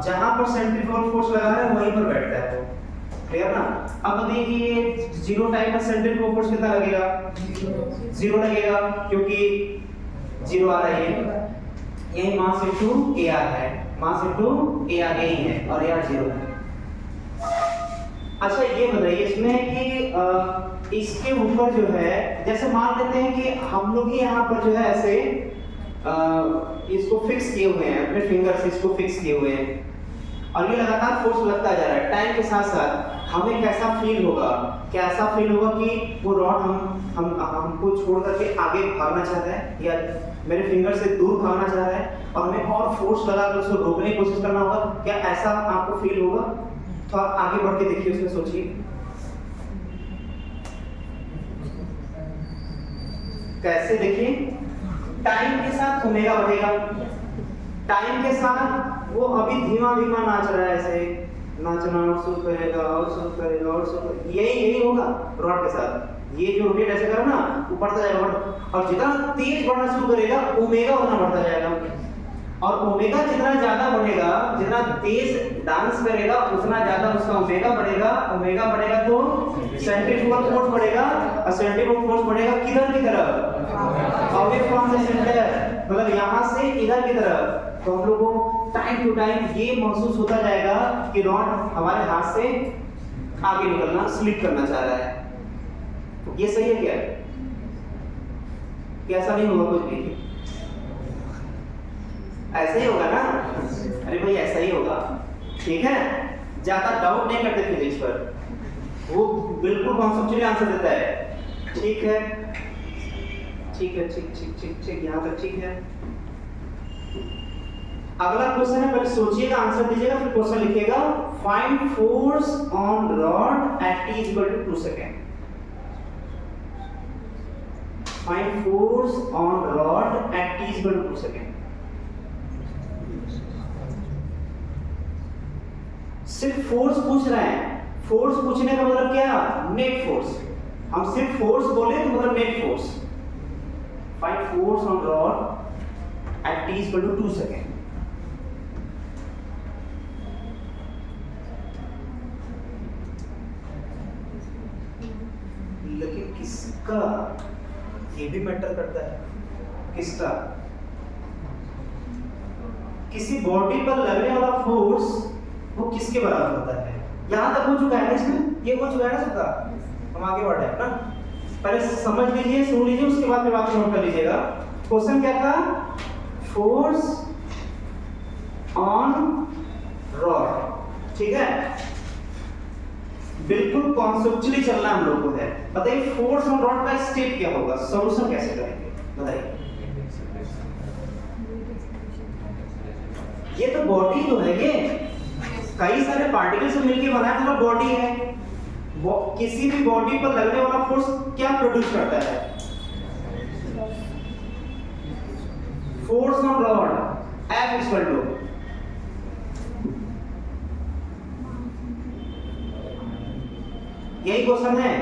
जहां पर सेंट्रीफ्यूगल फोर्स लगा है वहीं पर बैठता है। क्लियर ना? अब देखिए 0 टाइम पर सेंट्रीफ्यूगल फोर्स कितना लगेगा? 0 लगेगा, क्योंकि 0 आ रहा है। यही मास इनटू AR है, मास इनटू AR यही है, और AR 0 है। अच्छा ये बताइए इसमें कि इसके ऊपर जो है, जैसे मान लेते हैं कि हम लोग ही यहाँ पर जो है ऐसे इसको फिक्स किए हुए हैं, अपने फिंगर से इसको फिक्स किए हुए हैं, और ये लगातार फोर्स लगता जा रहा है। टाइम के साथ साथ हमें कैसा फील होगा? क्या ऐसा फील होगा कि वो रॉड हमको छोड़ करके आगे भागना चाहता है, या मेरे फिंगर से दूर भागना चाह रहा है, और हमें और फोर्स लगाकर उसको रोकने की कोशिश करना होगा? क्या ऐसा आपको फील होगा? तो आप आगे बढ़ के देखिए, उसमें सोचिए कैसे। देखिए टाइम के साथ ओमेगा बढ़ेगा, टाइम के साथ वो अभी धीमा धीमा नाच रहा है, ऐसे नाचना और शुरू करेगा और शुरू करेगा और शुरू करेगा। यही होगा रॉड के साथ। ये जो रोटेट ऐसे करो ना, वो बढ़ता जाएगा, और जितना तेज बढ़ना शुरू करेगा ओमेगा उतना बढ़ता जाएगा। और ओमेगा जितना ज्यादा बढ़ेगा, जितना तेज डांस करेगा उतना ज्यादा उसका ओमेगा बढ़ेगा। ओमेगा बढ़ेगा तो सेंट्रीफ्यूगल फोर्स बढ़ेगा, और सेंट्रीफ्यूगल फोर्स बढ़ेगा किधर की तरफ? अवे फ्रॉम द सेंटर, मतलब यहाँ से इधर की तरफ। तो हम लोग को टाइम टू टाइम ये महसूस होता जाएगा कि रॉड हमारे हाथ से आगे निकलना, स्लिप करना चाह रहा है। ये सही है क्या? ऐसा नहीं होगा कुछ भी, ऐसा ही होगा ना? अरे भाई ऐसा ही होगा। ठीक है, ज्यादा डाउट नहीं करते फिजिक्स पर, वो बिल्कुल कॉन्सेप्चुअली आंसर देता है। ठीक है, ठीक है, ठीक ठीक ठीक ठीक, यहाँ तक ठीक है। अगला क्वेश्चन है, पहले सोचिएगा, आंसर दीजिएगा, फिर क्वेश्चन लिखिएगा। Find force on rod at t = 2 second. Find force on rod at t = 2 second. सिर्फ फोर्स पूछ रहे हैं। फोर्स पूछने का मतलब क्या? Net force. हम सिर्फ फोर्स बोले तो मतलब net force. Find force on rod at t = 2 second. लेकिन किसका, ये भी मैटर करता है। किसका? किसी बॉडी पर लगने वाला फोर्स वो किसके बराबर होता है? यहां तक हो चुका है ना, इसमें ये हो चुका है ना सबका। हम आगे बढ़ रहे हैं ना, पहले समझ लीजिए, सुन लीजिए, उसके बाद में बात नोट कर लीजिएगा। क्वेश्चन क्या था? Force on rod. ठीक है, बिल्कुल कॉन्सेप्चुअली चलना हम लोग को है। बताइए फोर्स ऑन रॉड का स्टेप क्या होगा, सॉल्यूशन कैसे करेंगे? बताइए। ये तो बॉडी तो है, ये कई सारे पार्टिकल से मिलकर बना है, तो बॉडी है। किसी भी बॉडी पर लगने वाला फोर्स क्या प्रोड्यूस करता है? फोर्स ऑन रॉड F = यही क्वेश्चन है।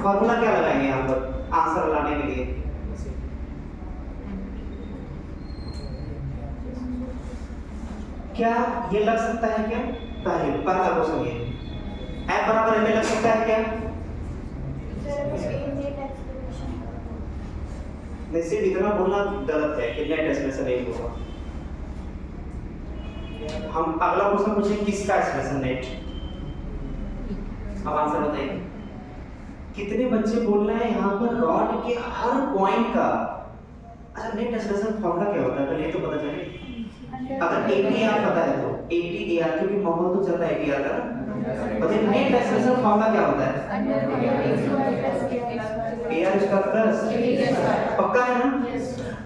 फॉर्मूला क्या लगाएंगे यहाँ पर आंसर लाने के लिए? क्या ये लग सकता है क्या? पहला क्वेश्चन ये F बराबर M लग सकता है क्या? नहीं, सिर्फ इतना बोलना गलत है कि नेट एक्सप्रेशन नहीं होगा। हम अगला क्वेश्चन पूछेंगे किसका एक्सप्रेशन नेट। अब आंसर बताइए। कितने बच्चे बोल रहे हैं यहाँ पर रॉड के हर पॉइंट का? अच्छा, नेट एक्सप्रेशन फॉर्मूला क्या होता है पहले ये तो पता चले। अगर ATR पता है तो ATAR, क्योंकि माहौल तो चल रहा है ATR का, बताइए नेट एक्सप्रेशन फॉर्मूला क्या होता है? AR स्क्वायर प्लस, पक्का है ना?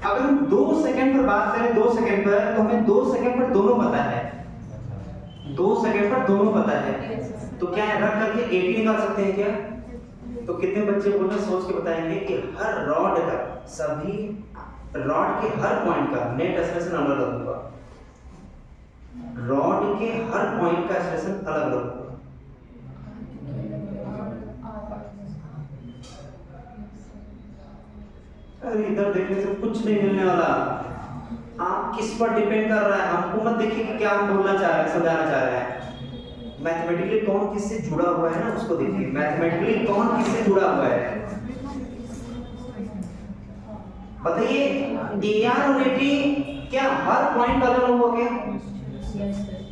अगर हम 2 सेकंड पर बात करें, 2 सेकंड पर, तो हमें 2 सेकंड पर दोनों पता है, 2 सेकंड पर दोनों पता है, तो क्या है रख करके 80 निकाल सकते हैं क्या? तो कितने बच्चे बोल रहे सोच के बताएंगे कि हर रॉड का, सभी रॉड के हर पॉइंट का नेट एक्सप्रेशन अलग अलग होगा। रॉड के हर पॉइंट का एक्सप्रेशन अलग अलग होगा। अरे इधर देखने से कुछ नहीं मिलने वाला। आप किस पर डिपेंड कर रहा है? हमको मत देखिए कि क्या हम बोलना चाह रहे हैं, समझाना चाह रहे हैं। मैथमेटिकली कौन किससे जुड़ा हुआ है ना, उसको देखिए। मैथमेटिकली कौन किससे जुड़ा हुआ है बताइए। AR और AT क्या हर पॉइंट अलग अलग हुआ क्या?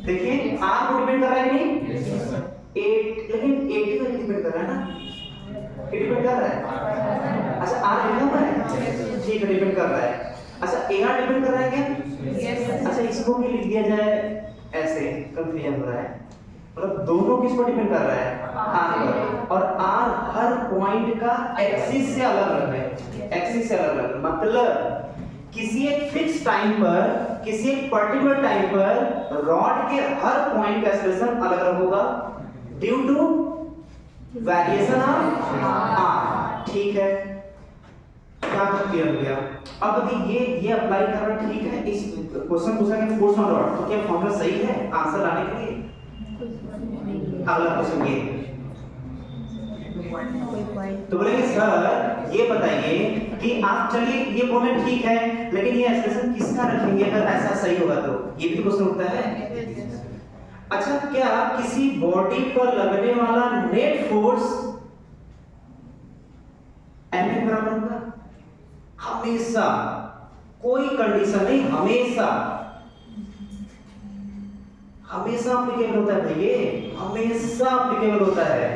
देखिए R को डिपेंड कर रहा है कि नहीं? लेकिन AT को डिपेंड कर रहा है ना? डिपेंड कर रहा है। अच्छा, R लिखा हुआ है, ठीक है, डिपेंड कर रहा है। अच्छा, AR डिपेंड कर रहा है क्या? अच्छा, इसको भी लिख दिया जाए ऐसे, कंफ्यूजन हो रहा है। मतलब दोनों किस पर डिपेंड कर रहा है? R पर। और R हर पॉइंट का एक्सिस से अलग अलग है, एक्सिस से अलग अलग। मतलब किसी एक फिक्स टाइम पर, किसी एक पर्टिकुलर टाइम पर रॉड के हर पॉइंट का एक्सप्रेशन अलग अलग होगा due to variation of R। ठीक है, क्या क्लियर हो गया? अब ये अप्लाई करना ठीक है। इस क्वेश्चन पूछा कि फोर्स ऑन रॉड, तो क्या फॉर्मूला सही है आंसर लाने के लिए? अगला क्वेश्चन ये तो बोलेंगे सर ये बताइए कि आप, चलिए ये बोले ठीक है, लेकिन ये एक्सप्रेशन किसका रखेंगे अगर ऐसा सही होगा तो? ये भी क्वेश्चन उठता है। अच्छा, क्या किसी बॉडी पर लगने वाला नेट फोर्स m बराबर होगा? हमेशा, कोई कंडीशन नहीं, हमेशा हमेशा एप्लीकेबल होता है भैया, हमेशा एप्लीकेबल होता है।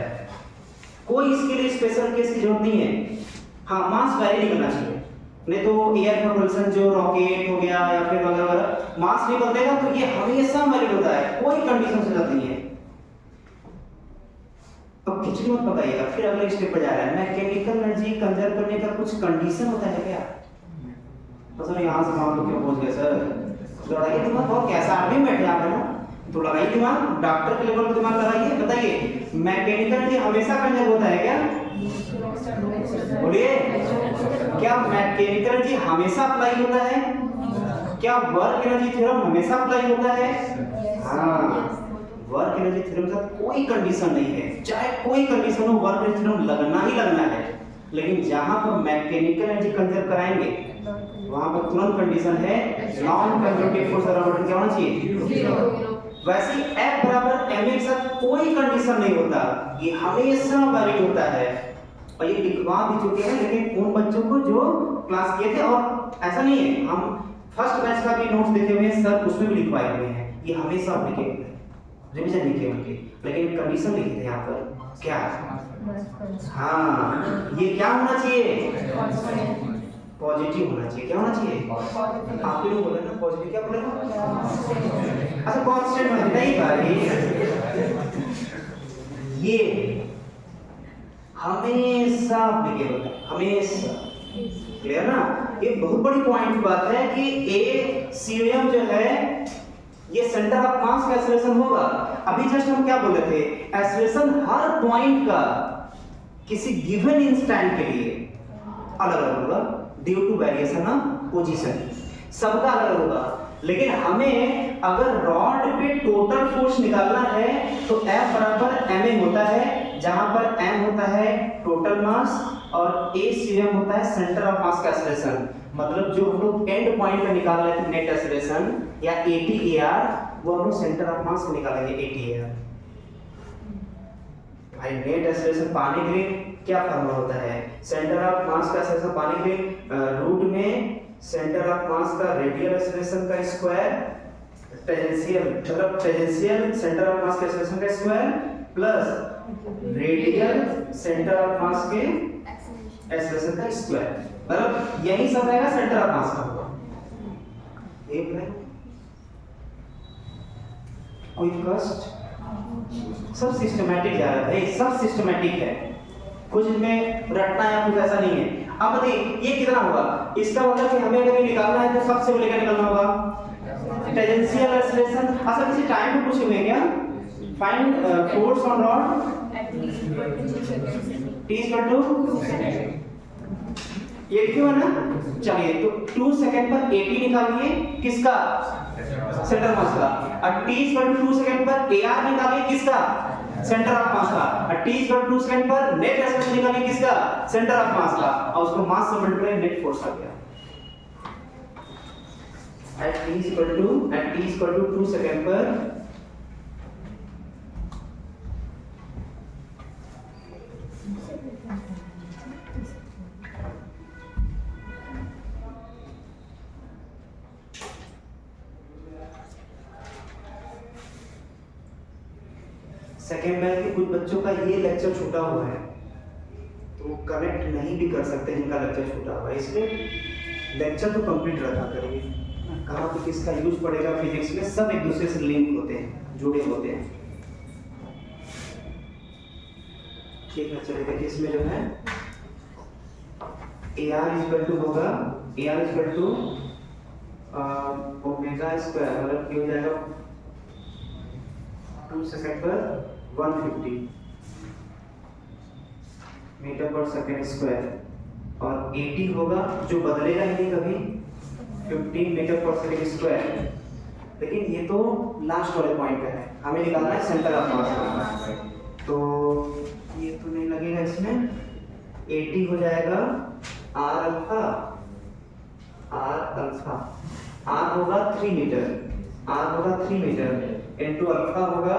कोई इसके लिए स्पेशल केस की जरूरत नहीं है। हाँ, मास वैरी नहीं करना चाहिए, नहीं तो एयर प्रोपल्शन जो रॉकेट हो गया या फिर वगैरह मास नहीं बदलेगा तो ये हमेशा वैलिड होता है, कोई कंडीशन से जरूरत नहीं है। अब खिचड़ी मत बताइएगा, फिर अगले स्टेप पर जा रहा है। मैकेनिकल एनर्जी कंजर्व करने का कुछ कंडीशन होता है क्या? तो सर यहाँ से हम लोग क्यों पहुंच गए सर? लड़ाई दिमाग और कैसा आदमी बैठे आप है ना, तो लगाइए दिमाग, डॉक्टर के लेवल पर दिमाग लगाइए। बताइए मैकेनिकल एनर्जी हमेशा कंजर्व होता है क्या? बोलिए, क्या मैकेनिकल एनर्जी हमेशा अप्लाई होता है? क्या वर्क एनर्जी थ्योरम हमेशा अप्लाई होता है? हाँ, वर्क एनर्जी थ्योरम के साथ कोई कंडीशन नहीं है, चाहे कोई कंडीशन हो वर्क एनर्जी थ्योरम लगना ही लगना है। लेकिन जहां पर मैकेनिकल एनर्जी कंजर्व कराएंगे वहां पर तुरंत कंडीशन है नॉन कंजर्वेटिव फोर्स बराबर क्या होना चाहिए? वैसे F बराबर ma के साथ कोई कंडीशन नहीं होता, ये हमेशा वैलिड होता है। और ये लिखवा भी चुके हैं, लेकिन उन बच्चों को जो क्लास किए थे, और ऐसा नहीं है, हम फर्स्ट बैच का भी नोट्स देखे हुए हैं सर, उसमें भी लिखवाए हुए हैं, ये हमेशा एप्लीकेबल है, रिवीजन लिखे उनके, लेकिन कंडीशन लिखे थे यहाँ पर क्या? हाँ, ये क्या होना चाहिए? पॉजिटिव होना चाहिए। क्या होना चाहिए? आप लोग बोले ना पॉजिटिव, क्या बोले? अच्छा, कांस्टेंट होना नहीं भाई, ये हमेशा एप्लीकेबल है, हमेशा। क्लियर ना? ये बहुत बड़ी पॉइंट की बात है कि ए सीरियम जो है ये सेंटर ऑफ मास का एक्सेलरेशन होगा। अभी जस्ट हम क्या बोले थे? एक्सेलरेशन हर पॉइंट का किसी गिवन इंस्टेंट के लिए अलग अलग होगा due to variation of position, सबका अलग होगा। लेकिन हमें अगर रॉड पे टोटल फोर्स निकालना है तो F बराबर ma होता है, जहां पर m होता है टोटल मास और a cm होता है सेंटर ऑफ मास का एक्सेलरेशन। मतलब जो हम लोग एंड पॉइंट पे निकाल रहे थे नेट एक्सेलरेशन या ATAR, वो हम लोग सेंटर ऑफ मास को निकालेंगे ATAR। भाई नेट एक्सेलरेशन पाने के लिए क्या फॉर्मूला होता है? सेंटर ऑफ मास का एक्सेलरेशन पाने के लिए रूट में सेंटर ऑफ मास का रेडियल एक्सेलरेशन का स्क्वायर टेंजेंशियल, मतलब टेंजेंशियल सेंटर ऑफ मास के एक्सेलरेशन का square plus radial centre of mass के एक्सेलरेशन का स्क्वायर, मतलब यही सब रहेगा सेंटर ऑफ मास का। एक है कोई कष्ट, सब सिस्टमैटिक जा रहा है भाई, सब सिस्टमैटिक है, कुछ में रटना या कुछ ऐसा नहीं है। अब देखिए ये कितना होगा, इसका मतलब कि हमें अगर ये निकालना है तो सबसे पहले क्या निकालना होगा? Tangential acceleration. अच्छा किसी टाइम पे पूछे हुए क्या? Find force on rod t equal to 2 second, ये क्यों है ना? चलिए तो 2 सेकंड पर AT निकालिए, किसका? सेंटर मास का। और t इक्वल टू 2 सेकंड पर AR निकालिए, किसका? सेंटर ऑफ मास का। और t इक्वल टू 2 सेकंड पर नेट एक्सेलरेशन निकालिए, किसका? सेंटर ऑफ मास का। और उसको मास से मल्टीप्लाई नेट फोर्स आ गया। at t equal to 2 second पर सेकेंड में कि कुछ बच्चों का ये लेक्चर छूटा हुआ है तो वो कनेक्ट नहीं भी कर सकते जिनका लेक्चर छूटा हुआ है, इसलिए लेक्चर तो कंप्लीट रखा करिए। कहाँ पे किसका यूज पड़ेगा फिजिक्स में, सब एक दूसरे से लिंक होते हैं, जुड़े होते हैं। ठीक है चलिए देखिए इसमें जो है AR इक्वल टू होगा, AR equal to omega square, मतलब क्या हो जाएगा 2 सेकंड पर 150 मीटर पर सेकंड स्क्वायर, और 80 होगा जो बदलेगा ही नहीं कभी, 15 मीटर पर सेकंड स्क्वायर। लेकिन ये तो लास्ट वाले पॉइंट पे है, हमें निकालना है सेंटर ऑफ मास, तो ये तो नहीं लगेगा इसमें। 80 हो जाएगा R अल्फा, R होगा 3 मीटर, R होगा 3 मीटर इनटू अल्फा होगा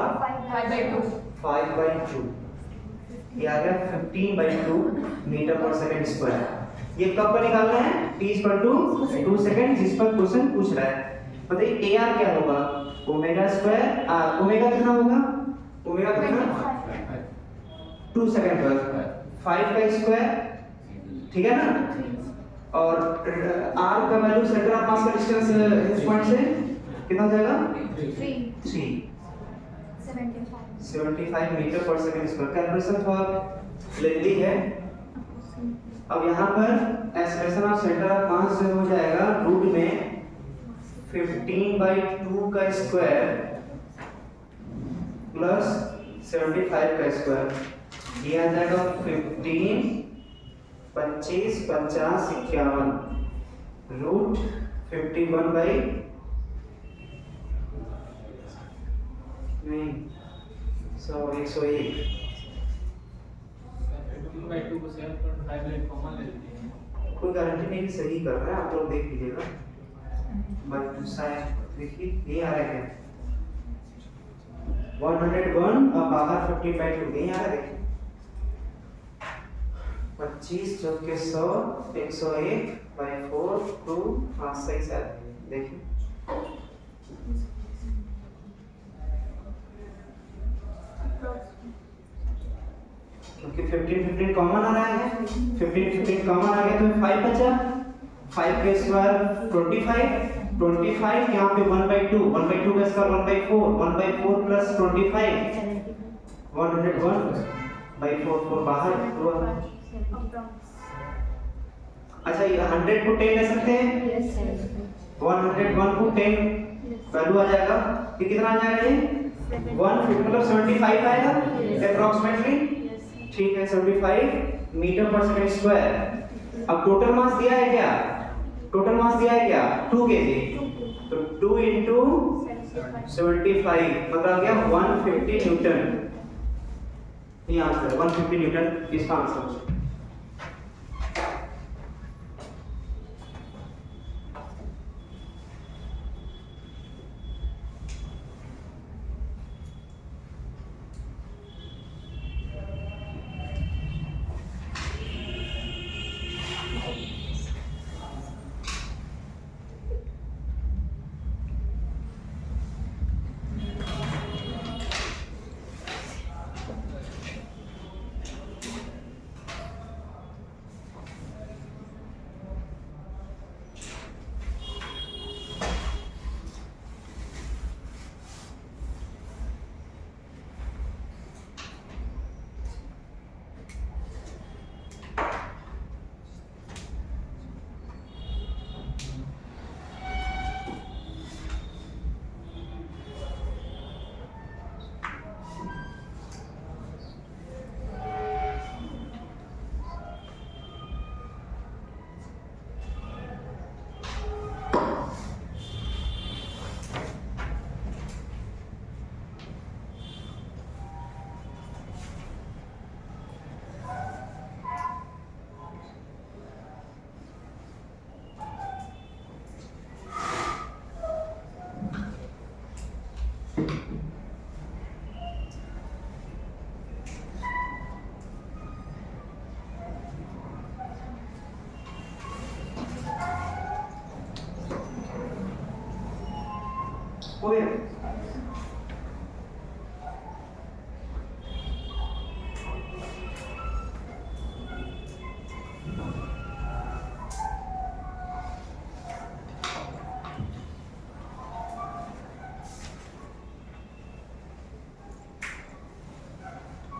5/2, ये आ गया 15/2 मीटर पर सेकंड स्क्वायर। ये कब पर निकालना है? t इक्वल टू 2 सेकंड, जिस पर क्वेश्चन पूछ रहा है। बताइए AR क्या होगा? ओमेगा स्क्वायर, ओमेगा कितना होगा? ओमेगा कितना? 2 सेकंड पर 5 का स्क्वायर, ठीक है ना? और R का वैल्यू सेंटर ऑफ मास का डिस्टेंस इस पॉइंट से कितना हो जाएगा? 3 75 मीटर पर सेकंड स्क्वायर। कैलकुलेशन थोड़ा लेंदी है। अब यहाँ पर acceleration of centre of mass जो हो जाएगा रूट में 15/2 का स्क्वायर प्लस 75 का स्क्वायर, ये आ जाएगा 15, 25, 50, 51 रूट 51 बाई नहीं 101। कोई गारंटी नहीं कि सही कर रहा है, आप लोग देख लीजिएगा। बट शायद देखिए ये आ रहा है क्या 101 और बाहर 15/2, यही आ रहा है। देखिए 25 चौके 100, 101/4 2 5 सही से देखिए। क्योंकि 15 कॉमन आ रहा है, 15 कॉमन आ गया तो 5 बचा, 5 का स्क्वायर 25 यहाँ पे 1/2 का स्क्वायर 1/4 प्लस 25 101/4 4 बाहर हुआ। अच्छा ये 100 को 10 ले सकते हैं, 101 को 10 वैल्यू आ जाएगा, ये कितना आ जाएगा? ये 150 मतलब 75 आएगा अप्रोक्सीमेटली, ठीक है 75 मीटर पर सेकंड स्क्वायर। अब टोटल मास दिया है क्या? 2 kg, तो 2 इंटू 75 मतलब आ गया 150 न्यूटन। ये आंसर 150 न्यूटन इसका आंसर। हो गया।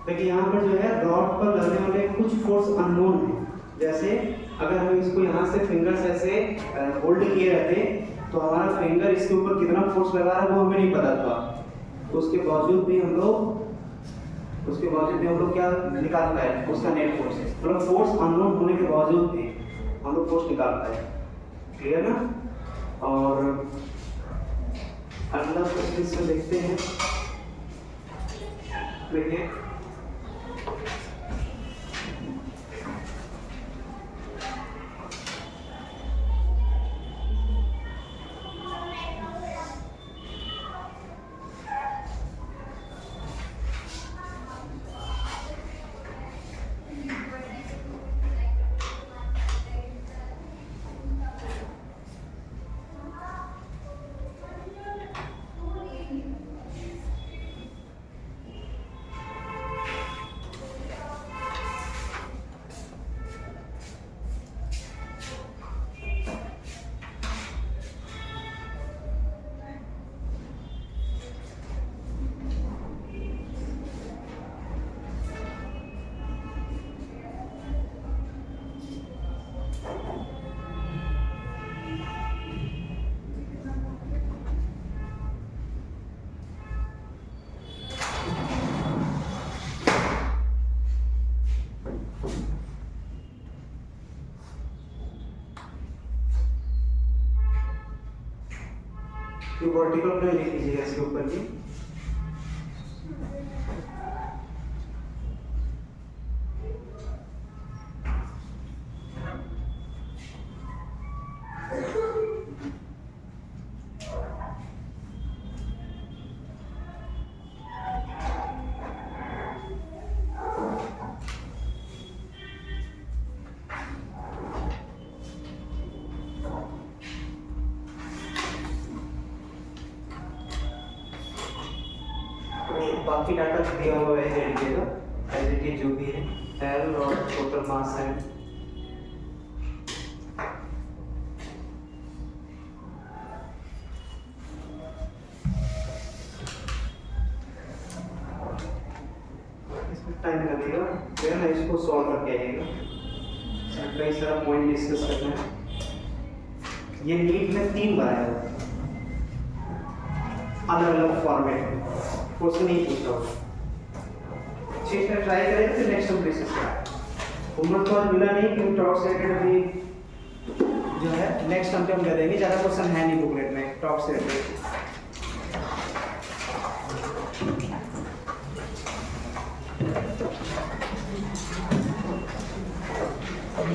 देखिए यहाँ पर जो है रॉड पर लगने वाले कुछ फोर्स अननोन है। जैसे अगर हम इसको यहाँ से फिंगर्स ऐसे होल्ड किए रहते तो हमारा फिंगर इसके ऊपर कितना फोर्स लगा रहा है वो हमें नहीं पता था। तो उसके बावजूद भी हम लोग क्या निकाल पाए, उसका नेट फोर्स है। मतलब फोर्स अननोन होने के बावजूद भी हम लोग फोर्स निकाल पाए। क्लियर ना? और अगला क्वेश्चन देखते हैं। देखिए ये वर्टिकल प्लेन लिख लीजिएगा इसके ऊपर की। बाकी डाटा दिया हुआ है एज इट इज जो भी है एल और टोटल मास है। इसमें टाइम लगेगा, फिर ना इसको सॉल्व करके आइएगा। कई सारा पॉइंट डिस्कस करना है। ये नीट में 3 बार आया अलग अलग फॉर्मेट में, क्वेश्चन नहीं पूछता होगा। ठीक है, ट्राई करें फिर नेक्स्ट हम डिस्कस करेंगे। होमवर्क तो आज मिला नहीं क्योंकि टॉप सेटेड भी जो है नेक्स्ट हम दे देंगे। ज़्यादा क्वेश्चन है नहीं बुकलेट में। टॉप से